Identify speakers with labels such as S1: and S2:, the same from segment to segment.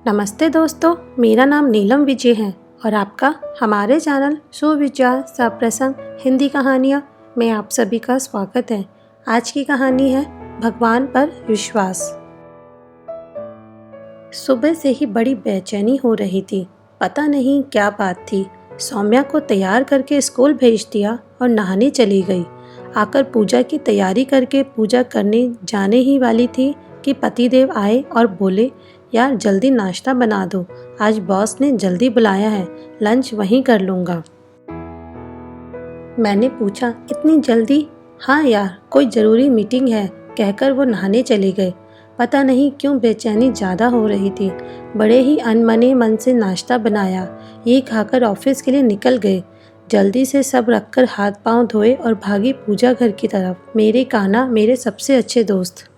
S1: नमस्ते दोस्तों, मेरा नाम नीलम विजय है और आपका हमारे चैनल सुविचार सप्रसंग हिंदी कहानियाँ में आप सभी का स्वागत है। आज की कहानी है भगवान पर विश्वास। सुबह से ही बड़ी बेचैनी हो रही थी। पता नहीं क्या बात थी। सौम्या को तैयार करके स्कूल भेज दिया और नहाने चली गई। आकर पूजा की तैयारी करके पूजा करने जाने ही वाली थी कि पतिदेव आए और बोले, यार जल्दी नाश्ता बना दो, आज बॉस ने जल्दी बुलाया है, लंच वहीं कर लूँगा। मैंने पूछा, इतनी जल्दी? हाँ यार, कोई ज़रूरी मीटिंग है, कहकर वो नहाने चले गए। पता नहीं क्यों बेचैनी ज़्यादा हो रही थी। बड़े ही अनमने मन से नाश्ता बनाया, ये खाकर ऑफिस के लिए निकल गए। जल्दी से सब रखकर हाथ पांव धोए और भागी पूजा घर की तरफ। मेरे कान्हा मेरे सबसे अच्छे दोस्त,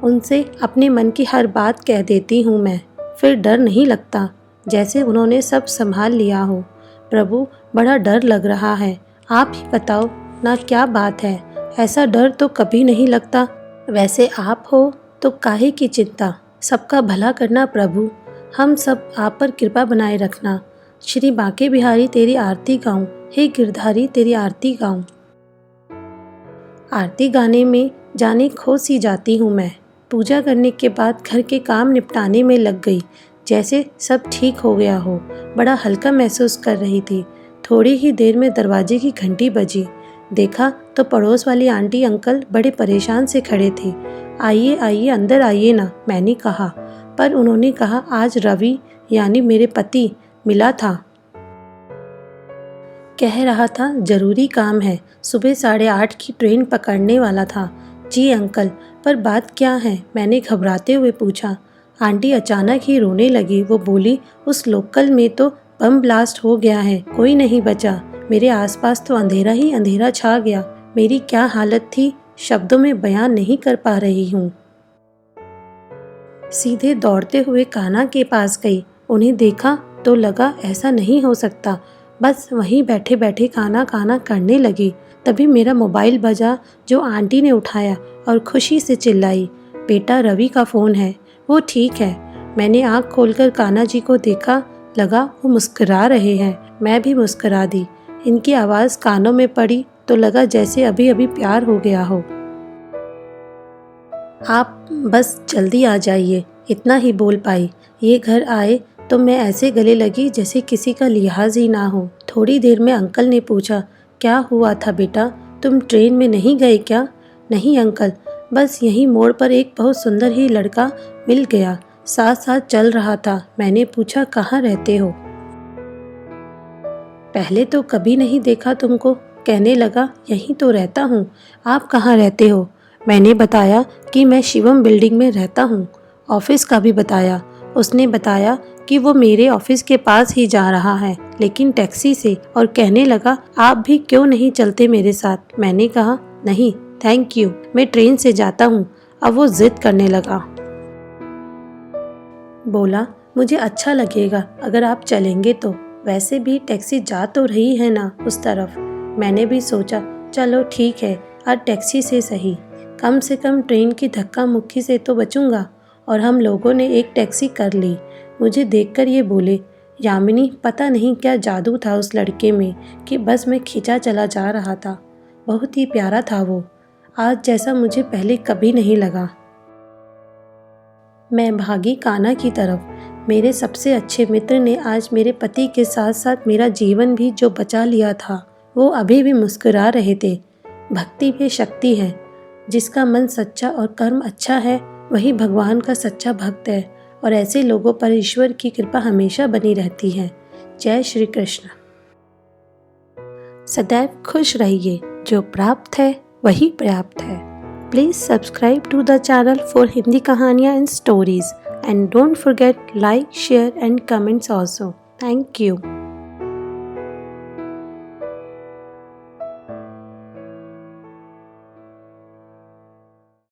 S1: उनसे अपने मन की हर बात कह देती हूँ मैं, फिर डर नहीं लगता, जैसे उन्होंने सब संभाल लिया हो। प्रभु, बड़ा डर लग रहा है, आप ही बताओ ना क्या बात है, ऐसा डर तो कभी नहीं लगता। वैसे आप हो तो काहे की चिंता, सबका भला करना प्रभु, हम सब आप पर कृपा बनाए रखना। श्री बांके बिहारी तेरी आरती गाऊं, हे गिरधारी तेरी आरती गाऊं। आरती गाने में जाने खो सी जाती हूँ मैं। पूजा करने के बाद घर के काम निपटाने में लग गई, जैसे सब ठीक हो गया हो। बड़ा हल्का महसूस कर रही थी। थोड़ी ही देर में दरवाजे की घंटी बजी। देखा तो पड़ोस वाली आंटी अंकल बड़े परेशान से खड़े थे। आइए आइए, अंदर आइए ना, मैंने कहा, पर उन्होंने कहा आज रवि यानी मेरे पति मिला था, कह रहा था ज़रूरी काम है, सुबह 8:30 की ट्रेन पकड़ने वाला था। जी अंकल, पर बात क्या है, मैंने घबराते हुए पूछा। आंटी अचानक ही रोने लगी। वो बोली, उस लोकल में तो बम ब्लास्ट हो गया है, कोई नहीं बचा। मेरे आसपास तो अंधेरा ही अंधेरा छा गया। मेरी क्या हालत थी, शब्दों में बयान नहीं कर पा रही हूँ। सीधे दौड़ते हुए कान्हा के पास गई। उन्हें देखा तो लगा ऐसा नहीं हो सकता। बस वहीं बैठे बैठे कान्हा कान्हा करने लगी। तभी मेरा मोबाइल बजा, जो आंटी ने उठाया और खुशी से चिल्लाई, बेटा रवि का फ़ोन है, वो ठीक है। मैंने आँख खोलकर कान्हा जी को देखा, लगा वो मुस्कुरा रहे हैं। मैं भी मुस्कुरा दी। इनकी आवाज़ कानों में पड़ी तो लगा जैसे अभी अभी प्यार हो गया हो। आप बस जल्दी आ जाइए, इतना ही बोल पाई। ये घर आए तो मैं ऐसे गले लगी जैसे किसी का लिहाज ही ना हो। थोड़ी देर में अंकल ने पूछा, क्या हुआ था बेटा, तुम ट्रेन में नहीं गए क्या? नहीं अंकल, बस यहीं मोड़ पर एक बहुत सुंदर ही लड़का मिल गया, साथ साथ चल रहा था। मैंने पूछा, कहाँ रहते हो? पहले तो कभी नहीं देखा तुमको। कहने लगा, यहीं तो रहता हूँ। आप कहाँ रहते हो? मैंने बताया कि मैं शिवम बिल्डिंग में रहता हूँ। ऑफिस का भी बताया। उसने बताया कि वो मेरे ऑफिस के पास ही जा रहा है, लेकिन टैक्सी से, और कहने लगा, आप भी क्यों नहीं चलते मेरे साथ? मैंने कहा, नहीं थैंक यू, मैं ट्रेन से जाता हूँ। अब वो जिद करने लगा। बोला, मुझे अच्छा लगेगा अगर आप चलेंगे तो, वैसे भी टैक्सी जा तो रही है ना उस तरफ। मैंने भी सोचा, चलो ठीक है, आज टैक्सी से सही, कम से कम ट्रेन की धक्का मुक्की से तो बचूंगा। और हम लोगों ने एक टैक्सी कर ली। मुझे देखकर ये बोले, यामिनी, पता नहीं क्या जादू था उस लड़के में कि बस मैं खींचा चला जा रहा था। बहुत ही प्यारा था वो, आज जैसा मुझे पहले कभी नहीं लगा। मैं भागी कान्हा की तरफ। मेरे सबसे अच्छे मित्र ने आज मेरे पति के साथ साथ मेरा जीवन भी जो बचा लिया था, वो अभी भी मुस्कुरा रहे थे। भक्ति भी शक्ति है। जिसका मन सच्चा और कर्म अच्छा है, वही भगवान का सच्चा भक्त है, और ऐसे लोगों पर ईश्वर की कृपा हमेशा बनी रहती है। जय श्री कृष्ण। सदैव खुश रहिए, जो प्राप्त है वही पर्याप्त है। Please subscribe to the channel for Hindi kahaniyan and stories, and don't forget like, share and comments also. Thank you.